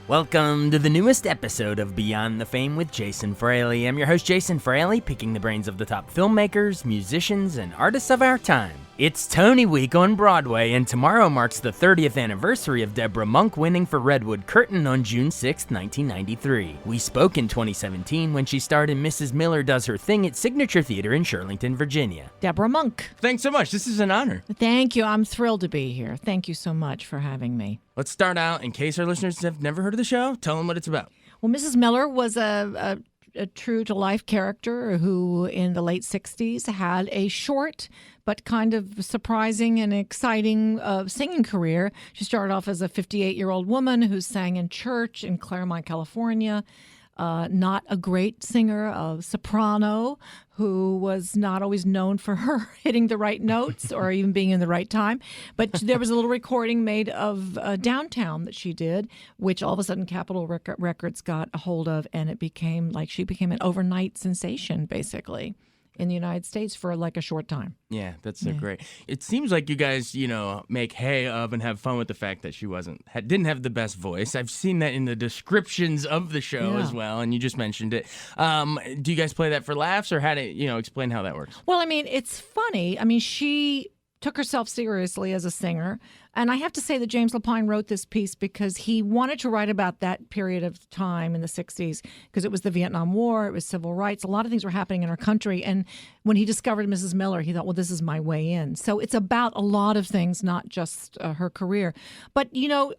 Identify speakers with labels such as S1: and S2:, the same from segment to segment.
S1: Welcome to the newest episode of Beyond the Fame with Jason Fraley. I'm your host, Jason Fraley, picking the brains of the top filmmakers, musicians, and artists of our time. It's Tony Week on Broadway, and tomorrow marks the 30th anniversary of Debra Monk winning for Redwood Curtain on June 6, 1993. We spoke in 2017 when she starred in Mrs. Miller Does Her Thing at Signature Theater in Shirlington, Virginia.
S2: Debra Monk.
S1: Thanks so much. This is an honor.
S2: Thank you. I'm thrilled to be here. Thank you so much for having me.
S1: Let's start out, in case our listeners have never heard of the show, tell them what it's about.
S2: Well, Mrs. Miller was a true-to-life character who, in the late 60s, had a short but kind of surprising and exciting singing career. She started off as a 58-year-old woman who sang in church in Claremont, California. Not a great singer, a soprano who was not always known for her hitting the right notes or even being in the right time. But there was a little recording made of Downtown that she did, which all of a sudden Capitol Records got a hold of, and it became she became an overnight sensation, basically, in the United States for like a short time.
S1: Yeah, that's so great. It seems like you guys, make hay of and have fun with the fact that she didn't have the best voice. I've seen that in the descriptions of the show as well, and you just mentioned it. Do you guys play that for laughs, or how to, explain how that works?
S2: Well, it's funny. She took herself seriously as a singer. And I have to say that James Lapine wrote this piece because he wanted to write about that period of time in the 60s, because it was the Vietnam War, it was civil rights, a lot of things were happening in our country. And when he discovered Mrs. Miller, he thought, well, this is my way in. So it's about a lot of things, not just her career. But,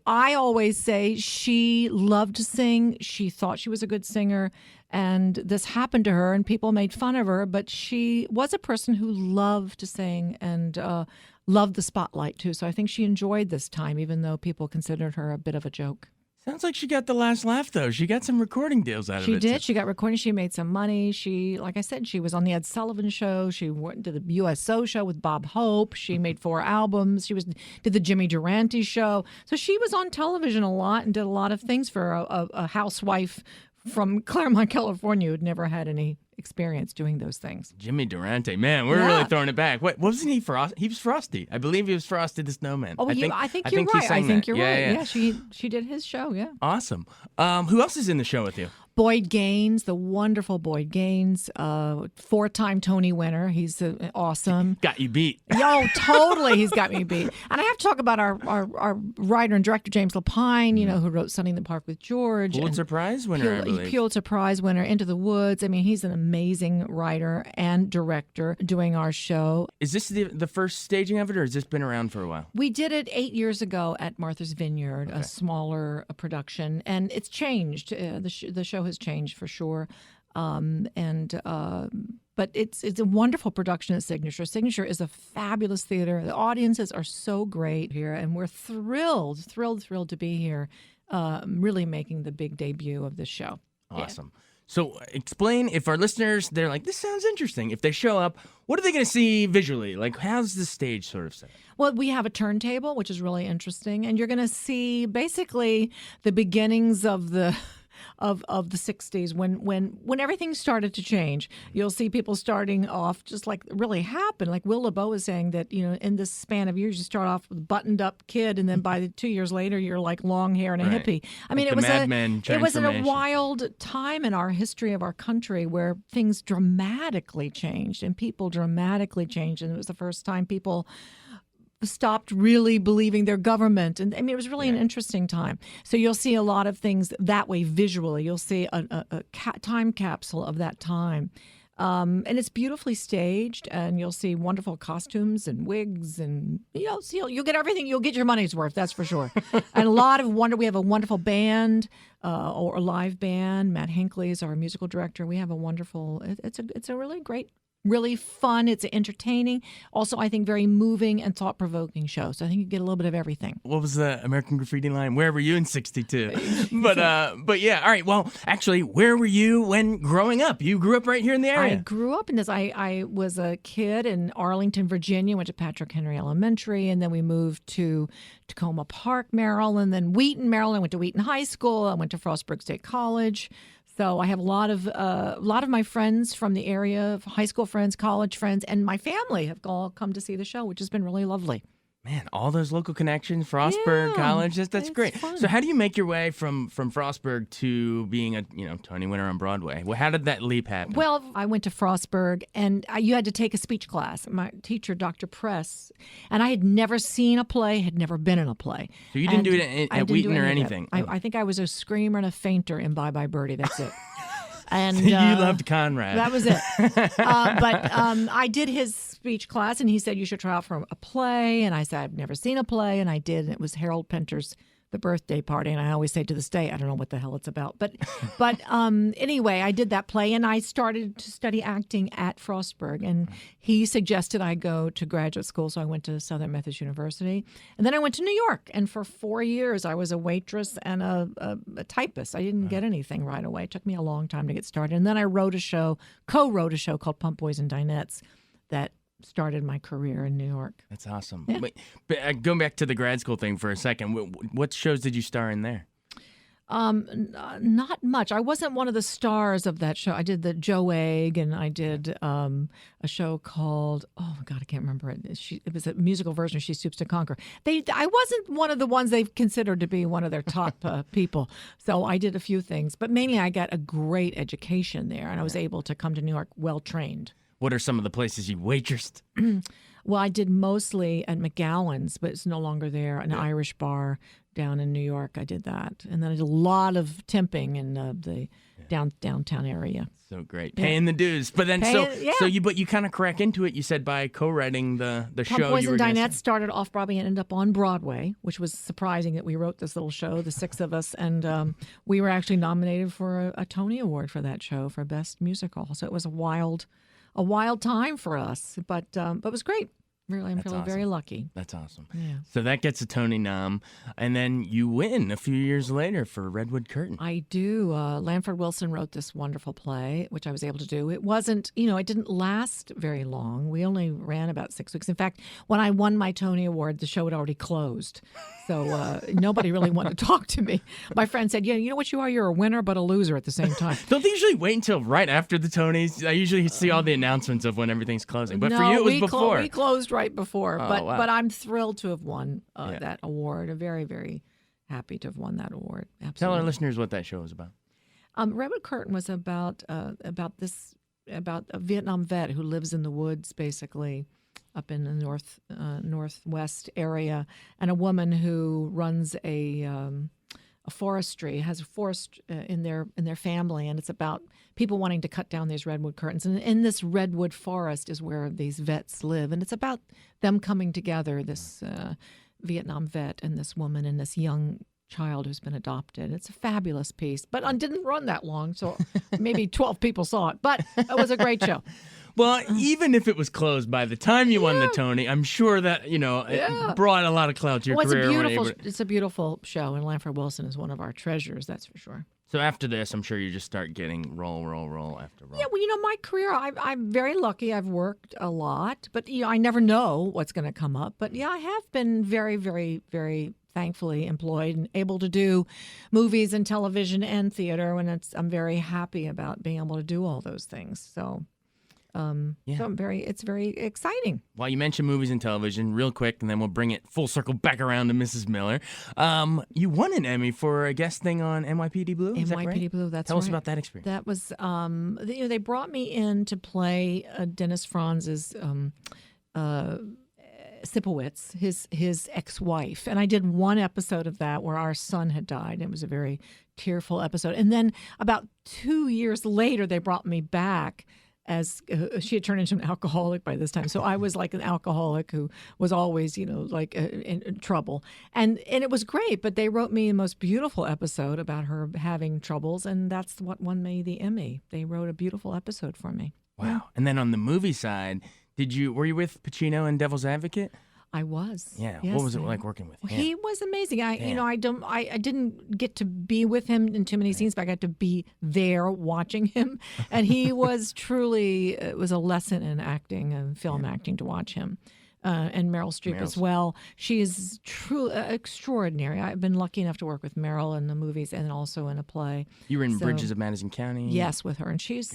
S2: I always say she loved to sing. She thought she was a good singer. And this happened to her, and people made fun of her. But she was a person who loved to sing and loved the spotlight, too. So I think she enjoyed this time, even though people considered her a bit of a joke.
S1: Sounds like she got the last laugh, though. She got some recording deals out of it.
S2: She did. She got recording. She made some money. She, like I said, she was on the Ed Sullivan Show. She went to the USO show with Bob Hope. She made 4 albums. She did the Jimmy Durante show. So she was on television a lot and did a lot of things for a housewife from Claremont, California, who'd never had any experience doing those things.
S1: Jimmy Durante, man, we're really throwing it back. What wasn't he Frosty? He was Frosty. I believe he was Frosty the Snowman.
S2: Oh, I think you're right. I think you're right. Yeah, she did his show. Yeah.
S1: Awesome. Who else is in the show with you?
S2: Boyd Gaines, the wonderful Boyd Gaines, 4-time Tony winner. He's awesome.
S1: Got you beat.
S2: Yo, totally, he's got me beat. And I have to talk about our writer and director, James Lapine, who wrote Sunny in the Park with George.
S1: Pulitzer Prize winner, I believe.
S2: Pulitzer Prize winner, Into the Woods. He's an amazing writer and director doing our show.
S1: Is this the first staging of it, or has this been around for a while?
S2: We did it 8 years ago at Martha's Vineyard, a smaller production, and it's changed. The show has changed for sure, but it's a wonderful production at Signature. Signature is a fabulous theater. The audiences are so great here, and we're thrilled to be here, really making the big debut of this show.
S1: Awesome. Yeah. So explain, if our listeners, they're like, this sounds interesting. If they show up, what are they going to see visually? Like, how's the stage sort of set?
S2: Well, we have a turntable, which is really interesting, and you're going to see basically the beginnings of the 60s when everything started to change. You'll see people starting off just like it really happened. Like Will LeBeau was saying that, in this span of years, you start off with a buttoned up kid, and then by 2 years later, you're like long hair and a hippie.
S1: It was
S2: a wild time in our history of our country where things dramatically changed and people dramatically changed. And it was the first time people stopped really believing their government. And it was really an interesting time. So you'll see a lot of things that way visually. You'll see a time capsule of that time. And it's beautifully staged, and you'll see wonderful costumes and wigs, and you'll get everything. You'll get your money's worth, that's for sure. And a lot of we have a wonderful band, or a live band. Matt Hinckley is our musical director. We have a wonderful, it's a really great, really fun. It's entertaining. Also, I think very moving and thought-provoking show. So I think you get a little bit of everything.
S1: What was the American Graffiti line? Where were you in 62? But yeah. All right. Well, actually, where were you when growing up? You grew up right here in the area.
S2: I grew up in this. I was a kid in Arlington, Virginia, went to Patrick Henry Elementary, and then we moved to Tacoma Park, Maryland, then Wheaton, Maryland. I went to Wheaton High School. I went to Frostburg State College. So I have a lot of my friends from the area, high school friends, college friends, and my family have all come to see the show, which has been really lovely.
S1: Man, all those local connections, Frostburg College, that's
S2: it's
S1: great.
S2: fun.
S1: So how do you make your way from Frostburg to being a Tony winner on Broadway? Well, how did that leap happen?
S2: Well, I went to Frostburg, and you had to take a speech class. My teacher, Dr. Press, and I had never seen a play, had never been in a play.
S1: So you didn't do it at Wheaton or anything?
S2: I think I was a screamer and a fainter in Bye Bye Birdie. That's it. And
S1: you loved Conrad.
S2: That was it. But I did his speech class, and he said, you should try out for a play. And I said, I've never seen a play. And I did. And it was Harold Pinter's The Birthday Party. And I always say to this day, I don't know what the hell it's about. But anyway, I did that play, and I started to study acting at Frostburg. And he suggested I go to graduate school, so I went to Southern Methodist University. And then I went to New York. And for 4 years, I was a waitress and a typist. I didn't get anything right away. It took me a long time to get started. And then I co-wrote a show called Pump Boys and Dinettes that started my career in New York.
S1: That's awesome.
S2: Yeah.
S1: But going back to the grad school thing for a second, what shows did you star in there?
S2: Not much. I wasn't one of the stars of that show. I did the Joe Egg, and I did a show called, oh my God, I can't remember it. It was a musical version of She Stoops to Conquer. I wasn't one of the ones they considered to be one of their top people. So I did a few things, but mainly I got a great education there, and I was able to come to New York well trained.
S1: What are some of the places you waitressed?
S2: Well, I did mostly at McGowan's, but it's no longer there, an Irish bar down in New York. I did that. And then I did a lot of temping in the downtown area.
S1: So great. Paying the dues. But then you kind of crack into it, you said, by co-writing the show.
S2: Pump Boys and Dinettes started off Broadway and ended up on Broadway, which was surprising that we wrote this little show, the six of us, and we were actually nominated for a Tony Award for that show for Best Musical. So it was a wild time for us, but it was great. Really, I'm feeling very lucky.
S1: That's awesome.
S2: Yeah.
S1: So that gets a Tony nom, and then you win a few years later for Redwood Curtain.
S2: I do. Lanford Wilson wrote this wonderful play, which I was able to do. It wasn't, it didn't last very long. We only ran about 6 weeks. In fact, when I won my Tony Award, the show had already closed. So nobody really wanted to talk to me. My friend said, you know what you are? You're a winner but a loser at the same time.
S1: Don't they usually wait until right after the Tonys? I usually see all the announcements of when everything's closing. But for you, it was before.
S2: We closed right before.
S1: Oh,
S2: but
S1: wow.
S2: but I'm thrilled to have won that award. I'm very, very happy to have won that award. Absolutely.
S1: Tell our listeners what that show was about.
S2: Redwood Curtain was about a Vietnam vet who lives in the woods, basically, up in the northwest area, and a woman who runs a forestry, has a forest in their family, and it's about people wanting to cut down these redwood curtains. And in this redwood forest is where these vets live, and it's about them coming together, this Vietnam vet and this woman and this young child who's been adopted. It's a fabulous piece, but it didn't run that long, so maybe 12 people saw it, but it was a great show.
S1: Well, even if it was closed by the time you won the Tony, I'm sure that, it brought a lot of clout to your career.
S2: It's a beautiful show, and Lanford Wilson is one of our treasures, that's for sure.
S1: So after this, I'm sure you just start getting roll after roll.
S2: Yeah, well, my career, I'm very lucky. I've worked a lot, but, I never know what's going to come up. But, I have been very, very, very thankfully employed and able to do movies and television and theater, and I'm very happy about being able to do all those things. So... So it's very exciting.
S1: Well, you mentioned movies and television real quick, and then we'll bring it full circle back around to Mrs. Miller. You won an Emmy for a guest thing on NYPD Blue. Is that right?
S2: NYPD Blue, that's right.
S1: Tell us about that experience.
S2: That was, they brought me in to play Dennis Franz's Sipowicz, his ex-wife. And I did one episode of that where our son had died. It was a very tearful episode. And then about 2 years later, they brought me back as she had turned into an alcoholic by this time. So I was like an alcoholic who was always, in trouble. And it was great, but they wrote me the most beautiful episode about her having troubles, and that's what won me the Emmy. They wrote a beautiful episode for me.
S1: Wow. Yeah. And then on the movie side, were you with Pacino in Devil's Advocate?
S2: I was.
S1: Yeah.
S2: Yes,
S1: what was it like working with him?
S2: He was amazing. I didn't get to be with him in too many scenes, but I got to be there watching him, and he was truly. It was a lesson in acting and film acting to watch him. And Meryl Streep as well. She is truly extraordinary. I've been lucky enough to work with Meryl in the movies and also in a play.
S1: You were in Bridges of Madison County.
S2: Yes, with her, and she's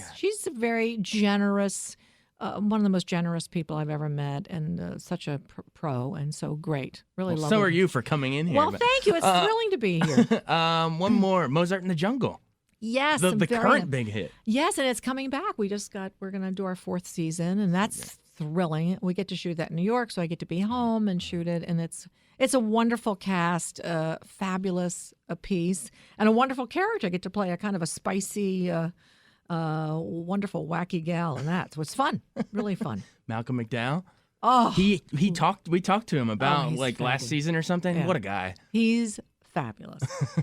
S2: a very generous one of the most generous people I've ever met, and such a pro, and so great. Really
S1: Well,
S2: lovely.
S1: so are you for coming in here.
S2: Well, thank you. It's thrilling to be here.
S1: One more, Mozart in the Jungle.
S2: Yes,
S1: The
S2: I'm
S1: current big hit.
S2: Yes, and it's coming back. We're going to do our 4th season, and that's thrilling. We get to shoot that in New York, so I get to be home and shoot it, and it's a wonderful cast, fabulous piece, and a wonderful character. I get to play a kind of a spicy, wonderful, wacky gal, and that's what's fun, really fun.
S1: Malcolm McDowell.
S2: Oh,
S1: We talked to him about
S2: he's
S1: last
S2: fabulous.
S1: season or something.
S2: Yeah.
S1: What a guy.
S2: he's fabulous.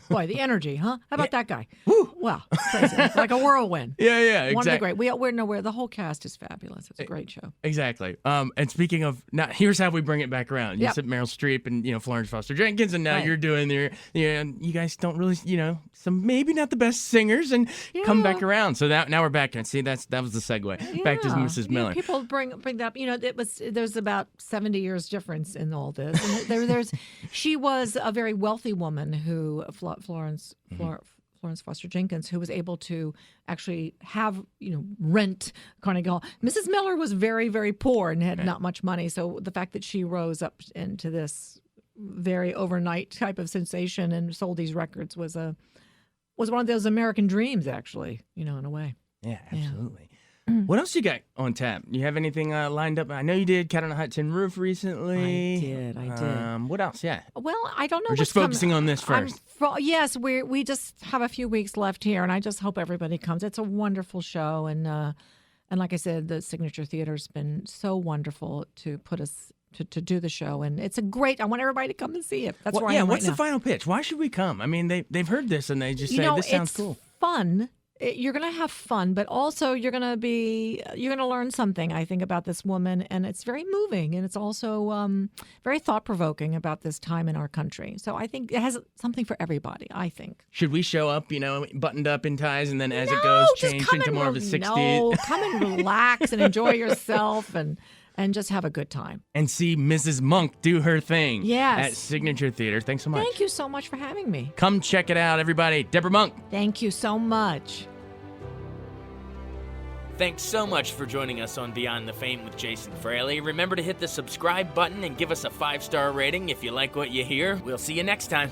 S2: Boy, the energy, huh? How about that guy? Wow, crazy. Like a whirlwind.
S1: Yeah,
S2: One of the
S1: exactly.
S2: great. We're nowhere. The whole cast is fabulous. It's a great show.
S1: Exactly. And speaking of, now here's how we bring it back around. You
S2: Yep.
S1: said Meryl Streep and Florence Foster Jenkins, and now
S2: Right.
S1: you're doing you guys don't really some maybe not the best singers, and come back around. So now we're back and see that was the segue back to
S2: Yeah.
S1: Mrs. Miller.
S2: People bring that up. There's about 70 years difference in all this. And she was a very wealthy woman who Florence Foster Jenkins, who was able to actually have rent Carnegie Hall. Mrs. Miller was very, very poor and had not much money. So the fact that she rose up into this very overnight type of sensation and sold these records was one of those American dreams, actually, in a way.
S1: Yeah, absolutely. What else you got on tap? You have anything lined up? I know you did Cat on a Hot Tin Roof recently.
S2: I did.
S1: What else? Yeah.
S2: Well, I don't know.
S1: We're just focusing on this first.
S2: Yes, we just have a few weeks left here, and I just hope everybody comes. It's a wonderful show, and like I said, the Signature Theater's been so wonderful to put us to do the show, and it's a great. I want everybody to come and see it. That's where I am
S1: what's
S2: right
S1: the
S2: now.
S1: final pitch? Why should we come? I mean, they've heard this and they just say this sounds cool.
S2: It's fun. You're going to have fun, but also you're going to learn something, I think, about this woman, and it's very moving, and it's also very thought-provoking about this time in our country. So I think it has something for everybody, I think.
S1: Should we show up, buttoned up in ties, and then as it goes, change into more of a 60s?
S2: No, come and relax and enjoy yourself and just have a good time.
S1: And see Mrs. Monk do her thing
S2: Yes.
S1: at Signature Theater. Thanks so much.
S2: Thank you so much for having me.
S1: Come check it out, everybody. Debra Monk.
S2: Thank you so much.
S1: Thanks so much for joining us on Beyond the Fame with Jason Fraley. Remember to hit the subscribe button and give us a 5-star rating if you like what you hear. We'll see you next time.